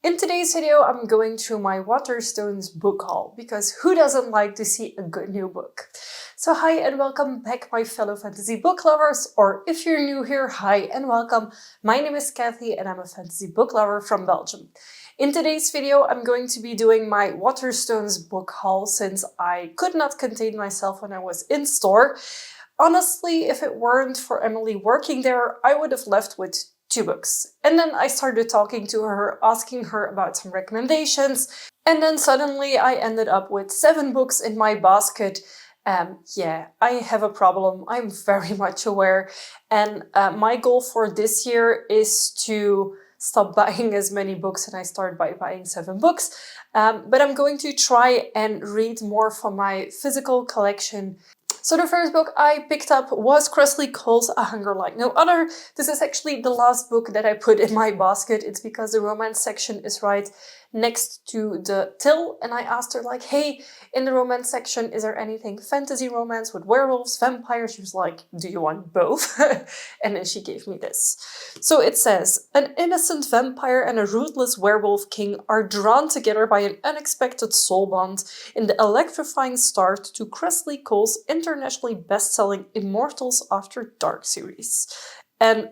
In today's video, I'm going through my Waterstone's book haul, because who doesn't like to see a good new book? So hi and welcome back, my fellow fantasy book lovers, or if you're new here, hi and welcome. My name is Kathy and I'm a fantasy book lover from Belgium. In today's video, I'm going to be doing my Waterstone's book haul since I could not contain myself when I was in store. Honestly, if it weren't for Emily working there, I would have left with 2 books. And then I started talking to her, asking her about some recommendations, and then suddenly I ended up with 7 books in my basket. Yeah, I have a problem, I'm very much aware, and my goal for this year is to stop buying as many books, and I start by buying 7 books. But I'm going to try and read more from my physical collection. So the first book I picked up was Kristoff Cole's A Hunger Like No Other. This is actually the last book that I put in my basket. It's because the romance section is right next to the till, and I asked her like, hey, in the romance section, is there anything fantasy romance with werewolves, vampires? She was like, do you want both? And then she gave me this. So it says, an innocent vampire and a ruthless werewolf king are drawn together by an unexpected soul bond in the electrifying start to Kristoff Cole's internationally best-selling Immortals After Dark series. And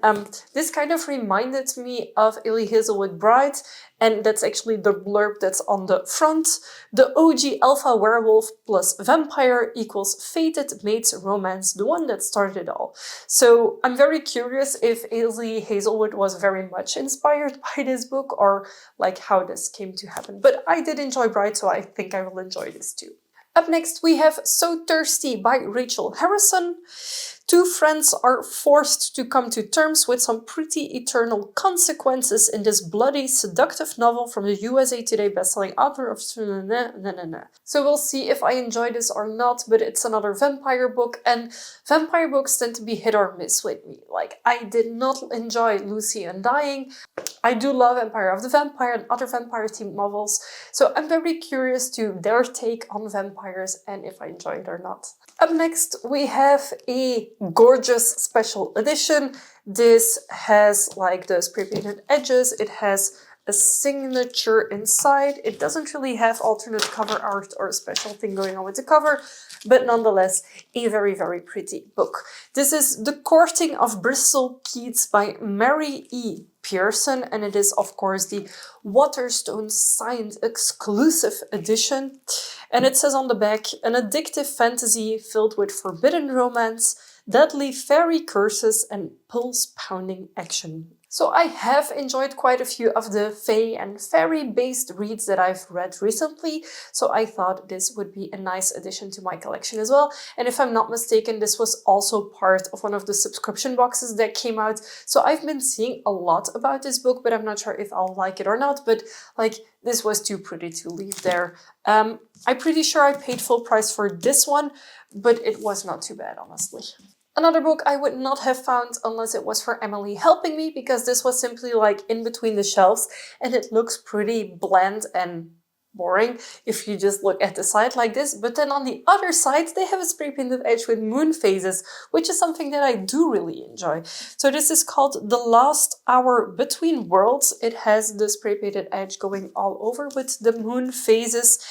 this kind of reminded me of Elie Hazelwood Bride, and that's actually the blurb that's on the front. The OG alpha werewolf plus vampire equals fated mates romance, the one that started it all. So I'm very curious if Elie Hazelwood was very much inspired by this book, or like how this came to happen. But I did enjoy Bride, so I think I will enjoy this too. Up next we have So Thirsty by Rachel Harrison. 2 friends are forced to come to terms with some pretty eternal consequences in this bloody, seductive novel from the USA Today bestselling author of So we'll see if I enjoy this or not, but it's another vampire book, and vampire books tend to be hit or miss with me. Like, I did not enjoy Lucy Undying. I do love Empire of the Vampire and other vampire-themed novels, so I'm very curious to their take on vampires and if I enjoy it or not. Up next, we have a gorgeous special edition. This has like the spray-painted edges, it has a signature inside. It doesn't really have alternate cover art or a special thing going on with the cover, but nonetheless, a very, very pretty book. This is The Courting of Bristol Keats by Mary E. Pearson, and it is, of course, the Waterstone signed exclusive edition. And it says on the back, an addictive fantasy filled with forbidden romance, deadly fairy curses, and pulse-pounding action. So I have enjoyed quite a few of the fae and fairy-based reads that I've read recently, so I thought this would be a nice addition to my collection as well. And if I'm not mistaken, this was also part of one of the subscription boxes that came out, so I've been seeing a lot about this book, but I'm not sure if I'll like it or not, but like, this was too pretty to leave there. I'm pretty sure I paid full price for this one, but it was not too bad, honestly. Another book I would not have found unless it was for Emily helping me, because this was simply like in between the shelves and it looks pretty bland and boring if you just look at the side like this. But then on the other side they have a spray painted edge with moon phases, which is something that I do really enjoy. So this is called The Last Hour Between Worlds. It has the spray painted edge going all over with the moon phases.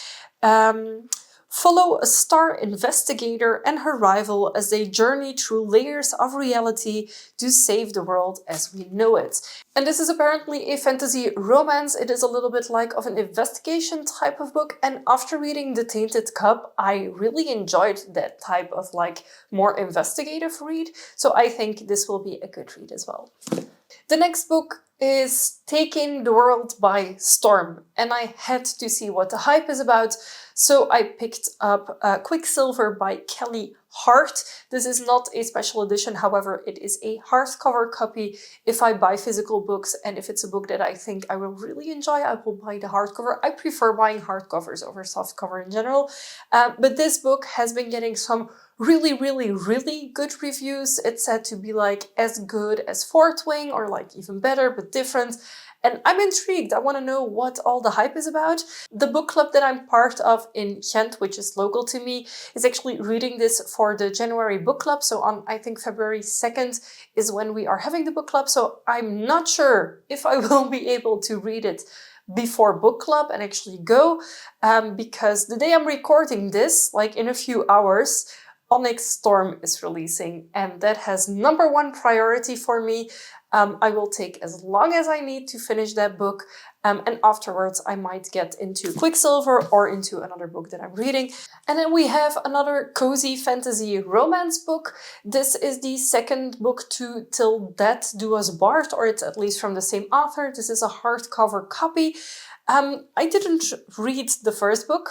Follow a star investigator and her rival as they journey through layers of reality to save the world as we know it. And this is apparently a fantasy romance. It is a little bit like of an investigation type of book, and after reading The Tainted Cup, I really enjoyed that type of like more investigative read, so I think this will be a good read as well. The next book is Taking the World by Storm, and I had to see what the hype is about, so I picked up Quicksilver by Kelly Hart. This is not a special edition, however, it is a hardcover copy. If I buy physical books and if it's a book that I think I will really enjoy, I will buy the hardcover. I prefer buying hardcovers over softcover in general, but this book has been getting some really, really, really good reviews. It's said to be like as good as Fourth Wing, or like even better, but different. And I'm intrigued. I want to know what all the hype is about. The book club that I'm part of in Ghent, which is local to me, is actually reading this for the January book club. So on, I think, February 2nd is when we are having the book club. So I'm not sure if I will be able to read it before book club and actually go, because the day I'm recording this, like in a few hours, Onyx Storm is releasing, and that has #1 priority for me. I will take as long as I need to finish that book, and afterwards I might get into Quicksilver or into another book that I'm reading. And then we have another cozy fantasy romance book. This is the second book to Till Death Do Us Part, or it's at least from the same author. This is a hardcover copy. I didn't read the first book,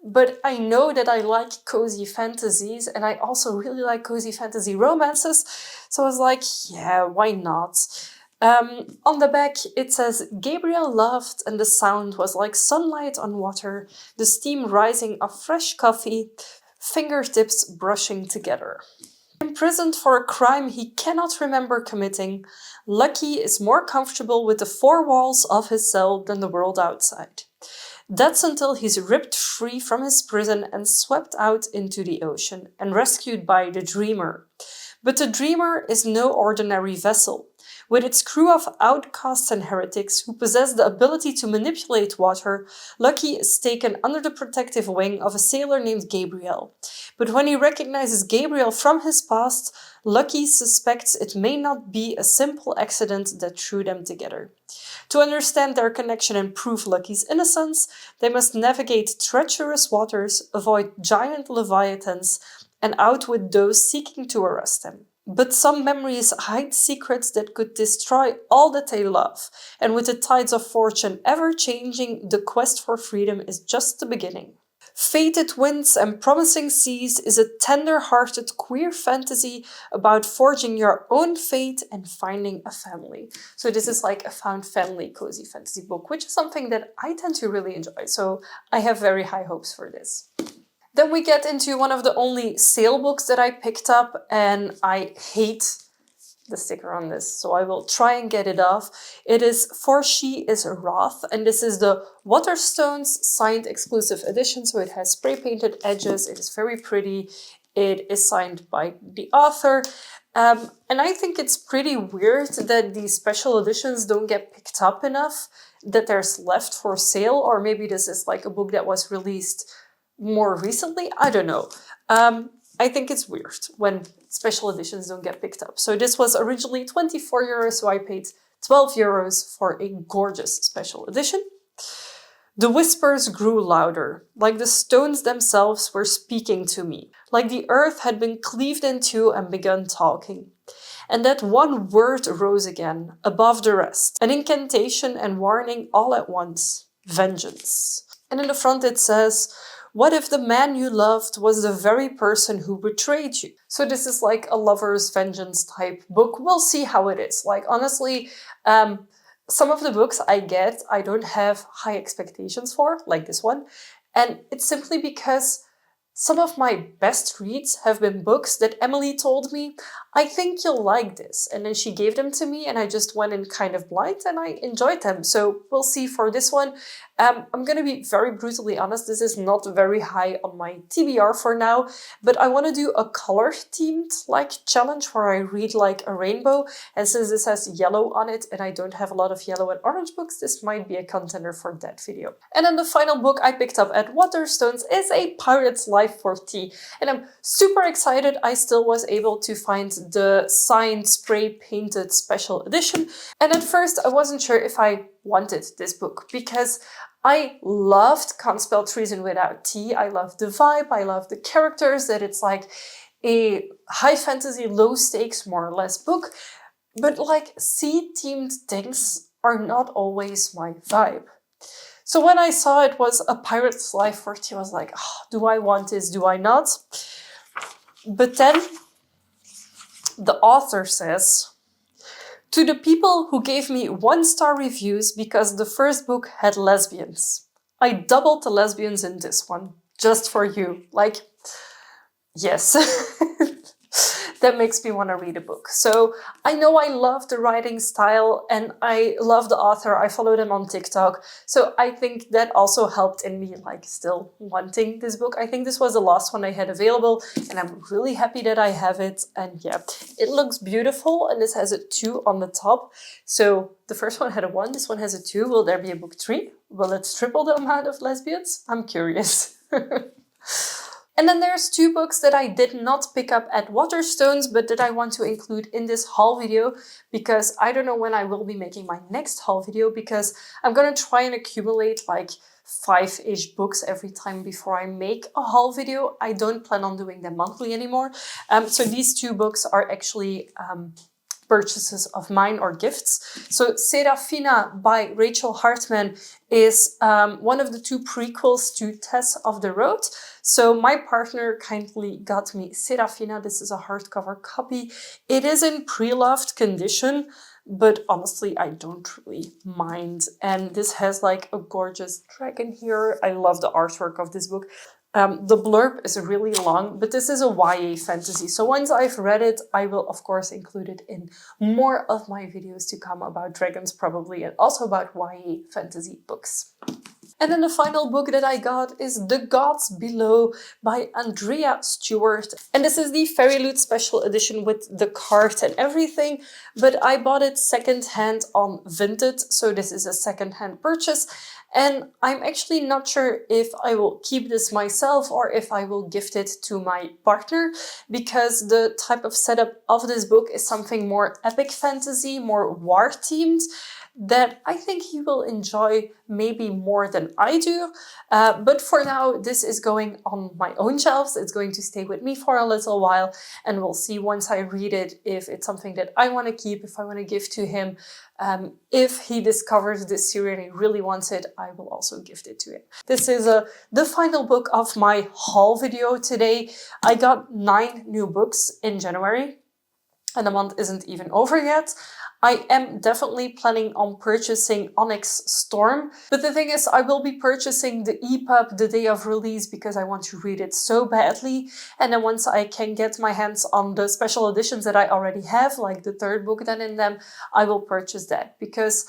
but I know that I like cozy fantasies, and I also really like cozy fantasy romances. So I was like, yeah, why not? On the back, it says, Gabriel laughed, and the sound was like sunlight on water, the steam rising of fresh coffee, fingertips brushing together. Imprisoned for a crime he cannot remember committing, Lucky is more comfortable with the four walls of his cell than the world outside. That's until he's ripped free from his prison and swept out into the ocean and rescued by the Dreamer. But the Dreamer is no ordinary vessel. With its crew of outcasts and heretics who possess the ability to manipulate water, Lucky is taken under the protective wing of a sailor named Gabriel. But when he recognizes Gabriel from his past, Lucky suspects it may not be a simple accident that threw them together. To understand their connection and prove Lucky's innocence, they must navigate treacherous waters, avoid giant leviathans, and outwit those seeking to arrest them. But some memories hide secrets that could destroy all that they love, and with the tides of fortune ever changing, the quest for freedom is just the beginning. Fated Winds and Promising Seas is a tender-hearted queer fantasy about forging your own fate and finding a family. So this is like a found family cozy fantasy book, which is something that I tend to really enjoy. So I have very high hopes for this. Then we get into one of the only sale books that I picked up, and I hate the sticker on this, so I will try and get it off. It is For She Is Wrath, and this is the Waterstone's signed exclusive edition, so it has spray painted edges, it is very pretty, it is signed by the author, and I think it's pretty weird that these special editions don't get picked up enough, that there's left for sale, or maybe this is like a book that was released more recently, I don't know. I think it's weird when special editions don't get picked up. So this was originally 24 euros, so I paid 12 euros for a gorgeous special edition. The whispers grew louder, like the stones themselves were speaking to me, like the earth had been cleaved in two and begun talking. And that one word rose again, above the rest, an incantation and warning all at once, vengeance. And in the front it says, what if the man you loved was the very person who betrayed you? So this is like a lover's vengeance type book. We'll see how it is. Like, honestly, some of the books I get, I don't have high expectations for, like this one. And it's simply because some of my best reads have been books that Emily told me, I think you'll like this. And then she gave them to me and I just went in kind of blind and I enjoyed them. So we'll see for this one. I'm going to be very brutally honest, this is not very high on my TBR for now, but I want to do a color themed like challenge where I read like a rainbow. And since this has yellow on it and I don't have a lot of yellow and orange books, this might be a contender for that video. And then the final book I picked up at Waterstones is A Pirate's Life for Tea. And I'm super excited I still was able to find the signed spray painted special edition. And at first I wasn't sure if I wanted this book because I loved Can't Spell Treason Without Tea. I love the vibe, I love the characters, that it's like a high fantasy, low stakes, more or less book. But like sea-themed things are not always my vibe. So when I saw it was A Pirate's Life for Tea, I was like, oh, do I want this, do I not? But then the author says, to the people who gave me 1-star reviews because the first book had lesbians. I doubled the lesbians in this one, just for you. Like, yes. that makes me want to read a book. So I know I love the writing style and I love the author. I follow them on TikTok. So I think that also helped in me like still wanting this book. I think this was the last one I had available and I'm really happy that I have it. And yeah, it looks beautiful and this has a 2 on the top. So the first one had a 1, this one has a 2. Will there be a book 3? Will it triple the amount of lesbians? I'm curious. And then there's 2 books that I did not pick up at Waterstones, but that I want to include in this haul video because I don't know when I will be making my next haul video because I'm going to try and accumulate like 5-ish books every time before I make a haul video. I don't plan on doing them monthly anymore. So these 2 books are actually purchases of mine or gifts. So Serafina by Rachel Hartman is one of the 2 prequels to Tess of the Road. So my partner kindly got me Serafina. This is a hardcover copy. It is in pre-loved condition, but honestly, I don't really mind. And this has like a gorgeous dragon here. I love the artwork of this book. The blurb is really long, but this is a YA fantasy. So once I've read it, I will of course include it in more of my videos to come about dragons probably, and also about YA fantasy books. And then the final book that I got is The Gods Below by Andrea Stewart. And this is the Fairy Loot special edition with the card and everything, but I bought it secondhand on Vinted, so this is a secondhand purchase. And I'm actually not sure if I will keep this myself or if I will gift it to my partner, because the type of setup of this book is something more epic fantasy, more war themed, that I think he will enjoy maybe more than I do. But for now, this is going on my own shelves. It's going to stay with me for a little while, and we'll see once I read it if it's something that I want to keep, if I want to give to him. If he discovers this series and he really wants it, I will also gift it to him. This is the final book of my haul video today. I got 9 new books in January, and the month isn't even over yet. I am definitely planning on purchasing Onyx Storm, but the thing is I will be purchasing the EPUB the day of release because I want to read it so badly, and then once I can get my hands on the special editions that I already have, like the 3rd book then in them, I will purchase that because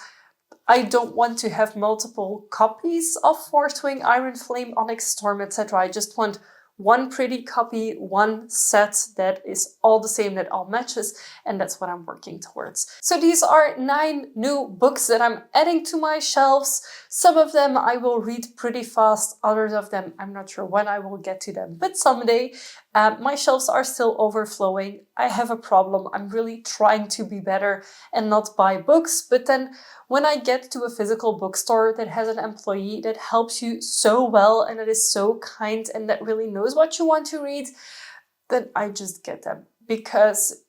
I don't want to have multiple copies of Fourth Wing, Iron Flame, Onyx Storm, etc. I just want one pretty copy, one set that is all the same, that all matches, and that's what I'm working towards. So these are 9 new books that I'm adding to my shelves. Some of them I will read pretty fast, others of them I'm not sure when I will get to them, but someday. My shelves are still overflowing. I have a problem. I'm really trying to be better and not buy books, but then when I get to a physical bookstore that has an employee that helps you so well and that is so kind and that really knows what you want to read, then I just get them. Because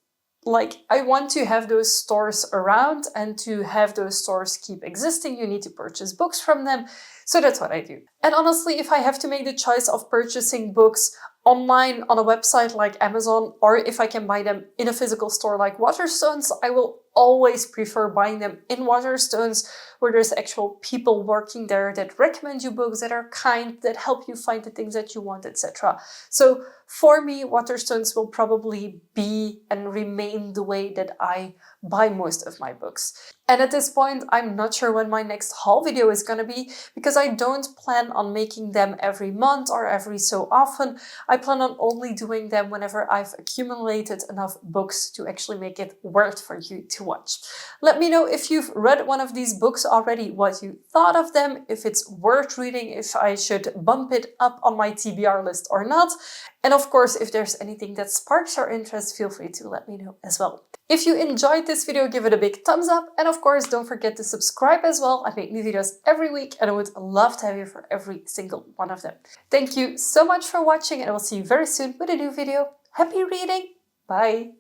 like, I want to have those stores around, and to have those stores keep existing, you need to purchase books from them. So that's what I do. And honestly, if I have to make the choice of purchasing books online on a website like Amazon, or if I can buy them in a physical store like Waterstones, I will always prefer buying them in Waterstones, where there's actual people working there that recommend you books, that are kind, that help you find the things that you want, etc. So for me, Waterstones will probably be and remain the way that I buy most of my books. And at this point, I'm not sure when my next haul video is going to be, because I don't plan on making them every month or every so often. I plan on only doing them whenever I've accumulated enough books to actually make it worth for you to watch. Let me know if you've read one of these books already, what you thought of them, if it's worth reading, if I should bump it up on my TBR list or not. And of course, if there's anything that sparks your interest, feel free to let me know as well. If you enjoyed this video, give it a big thumbs up. And of course, don't forget to subscribe as well. I make new videos every week and I would love to have you for every single one of them. Thank you so much for watching, and I will see you very soon with a new video. Happy reading! Bye!